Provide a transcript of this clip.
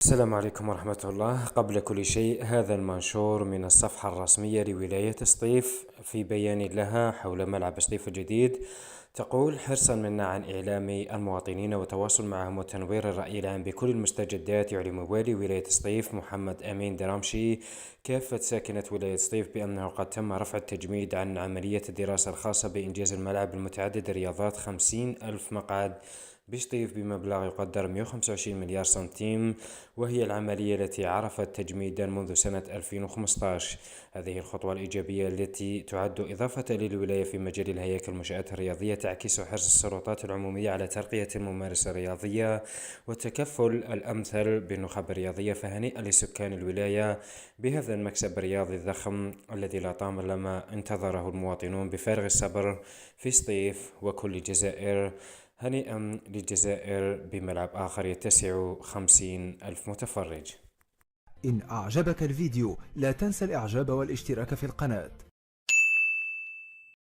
السلام عليكم ورحمة الله. قبل كل شيء، هذا المنشور من الصفحة الرسمية لولاية سطيف في بيان لها حول ملعب سطيف الجديد. تقول: حرصا منا عن إعلام المواطنين والتواصل معهم وتنوير الرأي العام بكل المستجدات، يعلم والي ولاية سطيف محمد أمين درامشي كافة ساكنة ولاية سطيف بأنه قد تم رفع التجميد عن عملية الدراسة الخاصة بإنجاز الملعب المتعدد الرياضات 50,000 مقعد بسطيف بمبلغ يقدر 125 مليار سنتيم، وهي العملية التي عرفت تجميدا منذ سنة 2015. هذه الخطوة الإيجابية التي تعد إضافة للولاية في مجال الهياكل المنشآت الرياضية تعكس حرص السلطات العمومية على ترقية الممارسة الرياضية والتكفل الأمثل بالنخب الرياضية، فهنيئا لسكان الولاية بهذا المكسب الرياضي الضخم الذي لا طامل ما انتظره المواطنون بفارغ الصبر في سطيف وكل الجزائر. هنيئا للجزائر بملعب آخر يتسع 50,000 متفرج. إن أعجبك الفيديو لا تنسى الإعجاب والاشتراك في القناة.